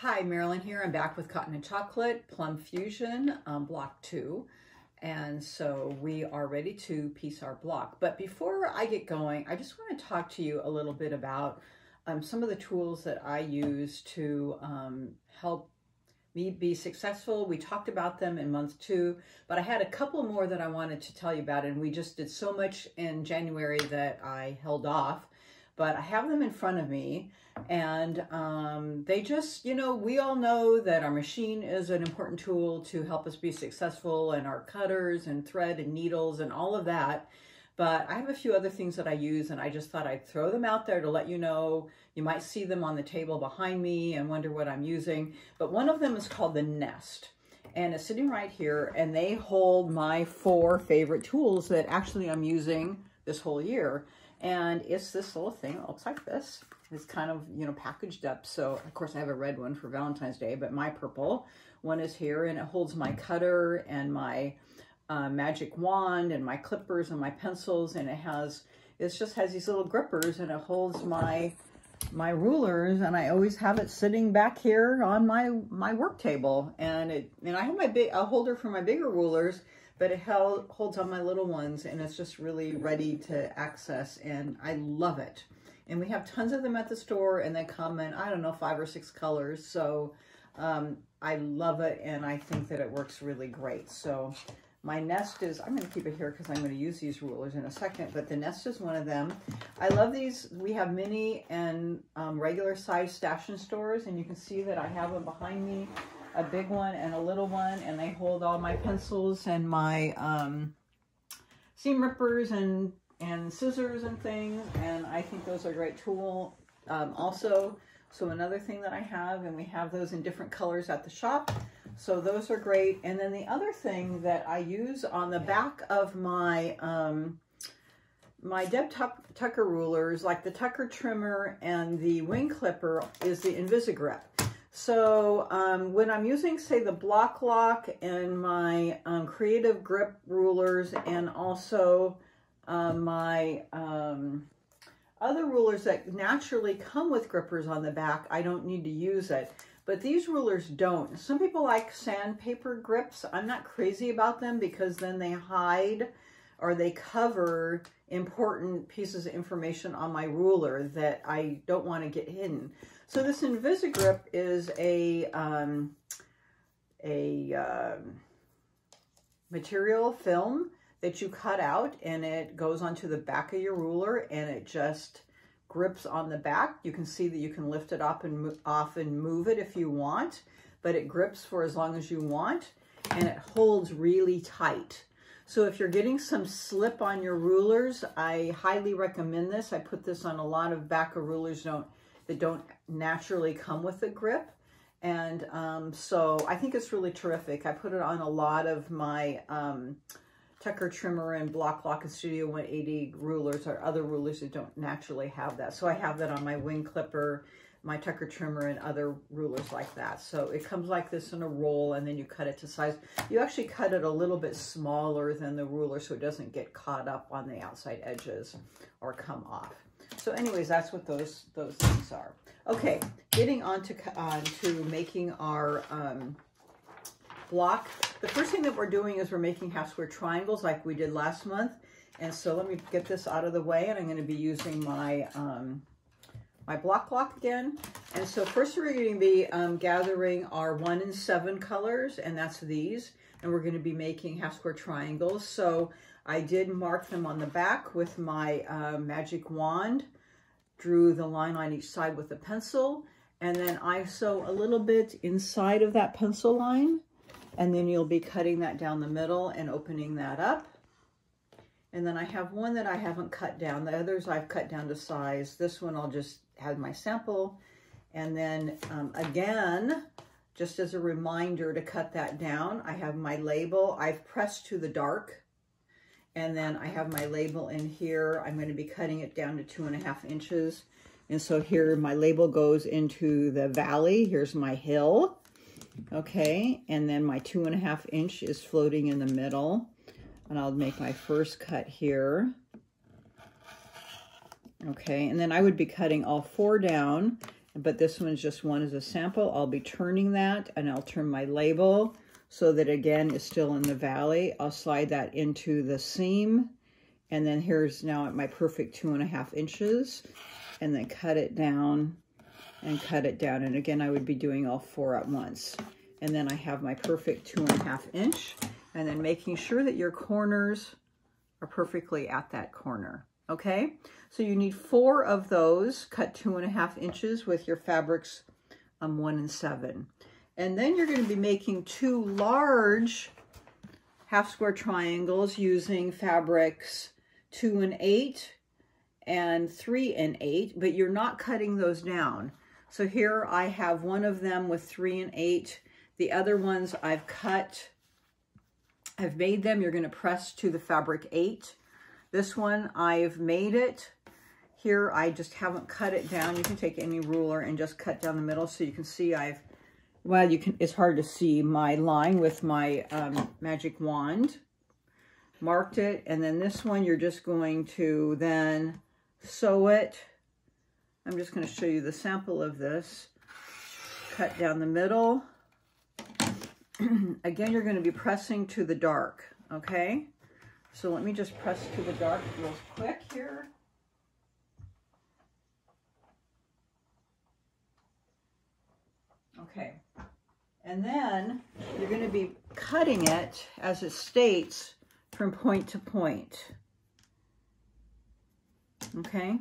Hi, Marilyn here. I'm back with Cotton and Chocolate, Plum Fusion, block 2. And so we are ready to piece our block. But before I get going, I just want to talk to you a little bit about some of the tools that I use to help me be successful. We talked about them in month 2, but I had a couple more that I wanted to tell you about, and we just did so much in January that I held off. But I have them in front of me, and they just, you know, we all know that our machine is an important tool to help us be successful, and our cutters and thread and needles and all of that. But I have a few other things that I use, and I just thought I'd throw them out there to let you know. You might see them on the table behind me and wonder what I'm using. But one of them is called the Nest, and it's sitting right here, and they hold my 4 favorite tools that actually I'm using this whole year. And it's this little thing. It looks like this. It's kind of, you know, packaged up. So, of course, I have a red one for Valentine's Day, but my purple one is here, and it holds my cutter and my magic wand and my clippers and my pencils, and it just has these little grippers, and it holds my rulers, and I always have it sitting back here on my work table. And I have a holder for my bigger rulers, but it holds on my little ones, and it's just really ready to access, and I love it. And we have tons of them at the store, and they come in, I don't know, 5 or 6 colors. So I love it, and I think that it works really great. So my Nest is, I'm going to keep it here because I'm going to use these rulers in a second, but the Nest is one of them. I love these. We have mini and regular size stash in stores, and you can see that I have them behind me. A big one and a little one, and they hold all my pencils and my seam rippers and scissors and things, and I think those are a great tool also. So another thing that I have, and we have those in different colors at the shop, so those are great. And then the other thing that I use on the back of my my Deb Tucker rulers, like the Tucker trimmer and the wing clipper, is the Invisigrip. So when I'm using, say, the block lock and my creative grip rulers, and also my other rulers that naturally come with grippers on the back, I don't need to use it. But these rulers don't. Some people like sandpaper grips. I'm not crazy about them because then they hide or they cover important pieces of information on my ruler that I don't want to get hidden. So this Invisigrip is a material film that you cut out, and it goes onto the back of your ruler, and it just grips on the back. You can see that you can lift it up and off and move it if you want, but it grips for as long as you want, and it holds really tight. So if you're getting some slip on your rulers, I highly recommend this. I put this on a lot of back of rulers that don't naturally come with a grip. And so I think it's really terrific. I put it on a lot of my Tucker trimmer and Block Lock and Studio 180 rulers, or other rulers that don't naturally have that. So I have that on my wing clipper, my Tucker trimmer, and other rulers like that. So it comes like this in a roll, and then you cut it to size. You actually cut it a little bit smaller than the ruler so it doesn't get caught up on the outside edges or come off. So anyways, that's what those things are. Okay, getting on to making our block. The first thing that we're doing is we're making half square triangles like we did last month. And so let me get this out of the way, and I'm going to be using my my block lock again. And so first we're going to be gathering our 1 and 7 colors, and that's these. And we're going to be making half square triangles. So I did mark them on the back with my magic wand, drew the line on each side with a pencil, and then I sew a little bit inside of that pencil line, and then you'll be cutting that down the middle and opening that up. And then I have one that I haven't cut down. The others I've cut down to size. This one I'll just have my sample. And then again, just as a reminder to cut that down, I have my label. I've pressed to the dark. And then I have my label in here. I'm going to be cutting it down to 2.5 inches. And so here my label goes into the valley. Here's my hill. Okay, and then my 2.5 inch is floating in the middle. And I'll make my first cut here. Okay, and then I would be cutting all 4 down, but this one's just one as a sample. I'll be turning that, and I'll turn my label so that again is still in the valley. I'll slide that into the seam, and then here's now at my perfect 2.5 inches, and then cut it down and cut it down. And again, I would be doing all 4 at once. And then I have my perfect 2.5 inch, and then making sure that your corners are perfectly at that corner. Okay, so you need 4 of those, cut 2.5 inches with your fabrics 1 and 7. And then you're going to be making 2 large half square triangles using fabrics 2 and 8 and 3 and 8, but you're not cutting those down. So here I have one of them with 3 and 8. The other ones I've cut, I've made them. You're going to press to the fabric 8. This one I've made it. Here I just haven't cut it down. You can take any ruler and just cut down the middle so you can see it's hard to see my line with my magic wand. Marked it, and then this one you're just going to then sew it. I'm just going to show you the sample of this. Cut down the middle. Again, you're going to be pressing to the dark, okay? So let me just press to the dark real quick here. Okay, and then you're going to be cutting it, as it states, from point to point. Okay.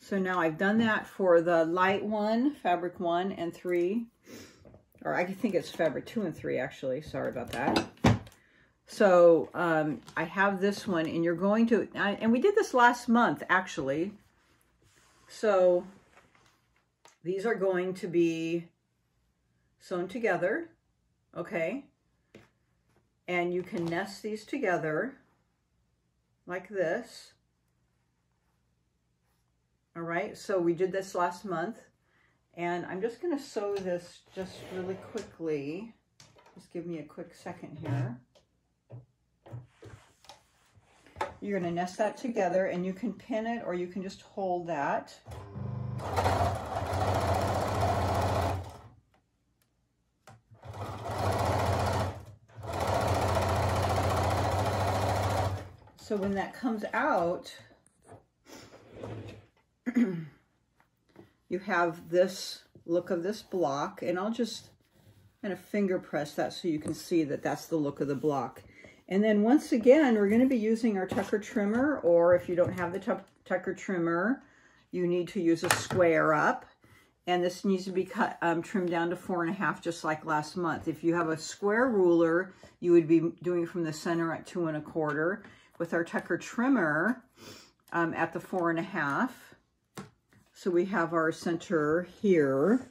So now I've done that for the light one, fabric 1 and 3, or I think it's fabric 2 and 3 actually, sorry about that. So I have this one, and you're going to, and we did this last month actually. So these are going to be sewn together, okay? And you can nest these together like this. All right, so we did this last month, and I'm just going to sew this just really quickly. Just give me a quick second here. You're going to nest that together, and you can pin it or you can just hold that. So when that comes out, you have this look of this block, and I'll just kind of finger press that so you can see that that's the look of the block. And then once again, we're going to be using our Tucker trimmer, or if you don't have the Tucker trimmer, you need to use a square up. And this needs to be cut, trimmed down to 4.5, just like last month. If you have a square ruler, you would be doing from the center at 2 1/4. With our Tucker trimmer at the 4.5. So we have our center here.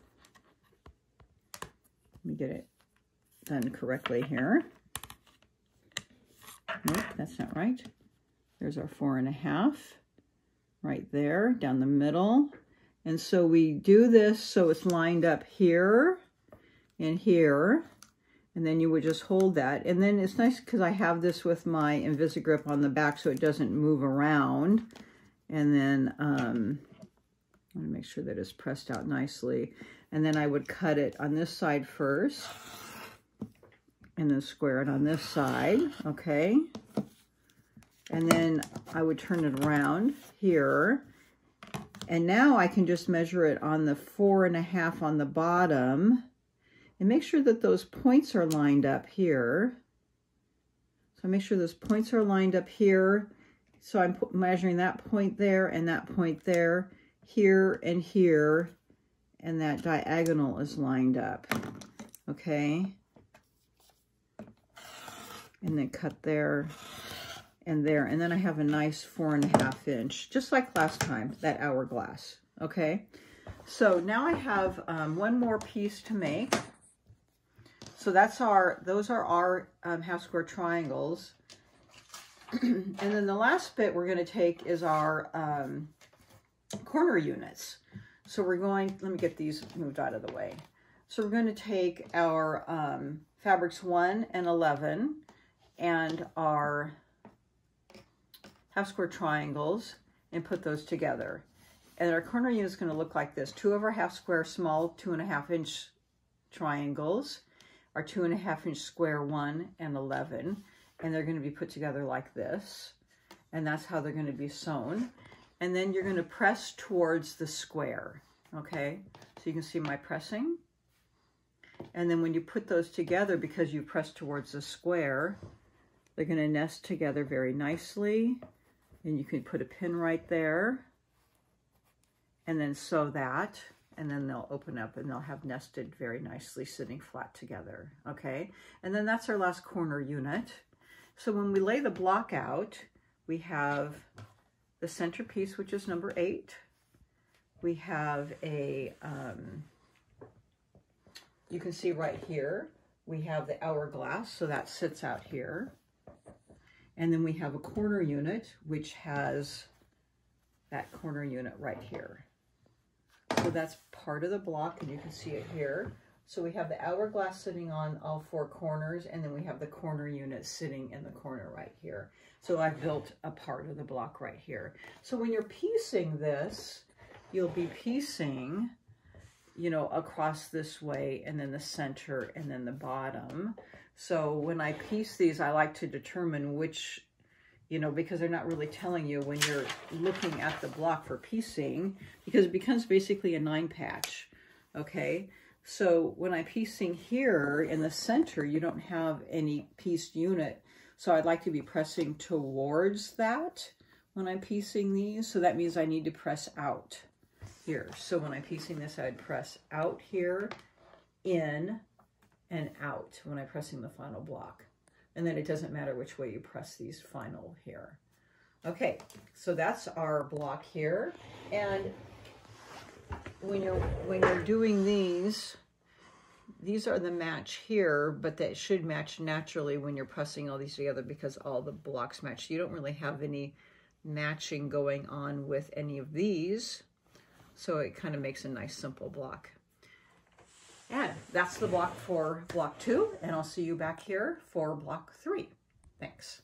Let me get it done correctly here. Nope, that's not right. There's our 4.5 right there down the middle. And so we do this so it's lined up here and here. And then you would just hold that. And then it's nice because I have this with my Invisigrip on the back so it doesn't move around. And then I want to make sure that it's pressed out nicely. And then I would cut it on this side first. And then square it on this side, okay? And then I would turn it around here. And now I can just measure it on the 4.5 on the bottom. And make sure that those points are lined up here. So make sure those points are lined up here. So I'm measuring that point there and that point there, here and here, and that diagonal is lined up, okay? And then cut there and there. And then I have a nice 4.5 inch, just like last time, that hourglass, okay? So now I have one more piece to make. So those are our half square triangles. And then the last bit we're going to take is our corner units. So we're going, let me get these moved out of the way. So we're going to take our fabrics 1 and 11 and our half square triangles and put those together. And our corner unit is going to look like this. 2 of our half square small 2.5 inch triangles, our 2.5 inch square 1 and 11, and they're going to be put together like this. And that's how they're going to be sewn. And then you're going to press towards the square, okay? So you can see my pressing. And then when you put those together, because you press towards the square, they're going to nest together very nicely. And you can put a pin right there and then sew that, and then they'll open up and they'll have nested very nicely sitting flat together, okay? And then that's our last corner unit. So when we lay the block out, we have the centerpiece, which is number 8. We have a, you can see right here, we have the hourglass, so that sits out here. And then we have a corner unit, which has that corner unit right here. So that's part of the block, and you can see it here. So we have the hourglass sitting on all 4 corners, and then we have the corner unit sitting in the corner right here. So I've built a part of the block right here. So when you're piecing this, you'll be piecing, you know, across this way, and then the center, and then the bottom. So when I piece these, I like to determine which, you know, because they're not really telling you when you're looking at the block for piecing, because it becomes basically a 9 patch, okay? So when I'm piecing here in the center, you don't have any pieced unit. So I'd like to be pressing towards that when I'm piecing these. So that means I need to press out here. So when I'm piecing this, I'd press out here, in, and out when I'm pressing the final block. And then it doesn't matter which way you press these final here. Okay, so that's our block here. And when you're doing these are the match here, but that should match naturally when you're pressing all these together because all the blocks match. You don't really have any matching going on with any of these. So it kind of makes a nice simple block. And that's the block for block 2, and I'll see you back here for block 3. Thanks.